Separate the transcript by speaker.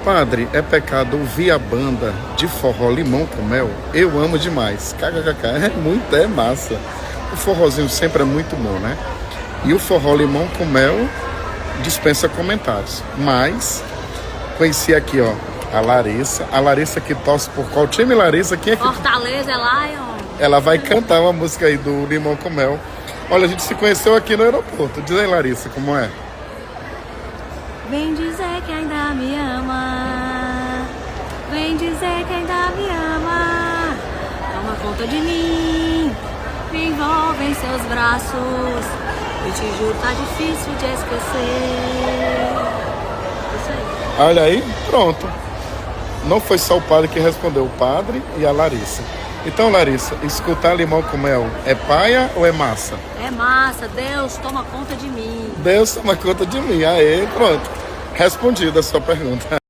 Speaker 1: Padre, é pecado ouvir a banda de forró Limão com Mel? Eu amo demais. KKK, é massa. O forrozinho sempre é muito bom, né? E o forró Limão com Mel dispensa comentários. Mas conheci aqui, ó, a Larissa que torce por qual time, Larissa? Quem é que...
Speaker 2: Fortaleza é Lion.
Speaker 1: Ela vai cantar uma música aí do Limão com Mel. Olha, a gente se conheceu aqui no aeroporto. Diz aí, Larissa, como é?
Speaker 2: Vem dizer que ainda me ama. Vem dizer que ainda me ama. Toma conta de mim. Me envolve em seus braços. Eu te juro, tá difícil de esquecer. Isso aí.
Speaker 1: Olha aí, pronto. Não foi só o padre que respondeu, o padre e a Larissa. Então, Larissa, escutar Limão com Mel é paia ou é massa?
Speaker 2: É massa, Deus toma conta de mim.
Speaker 1: Deus toma conta de mim. Aê, pronto. Respondida a sua pergunta.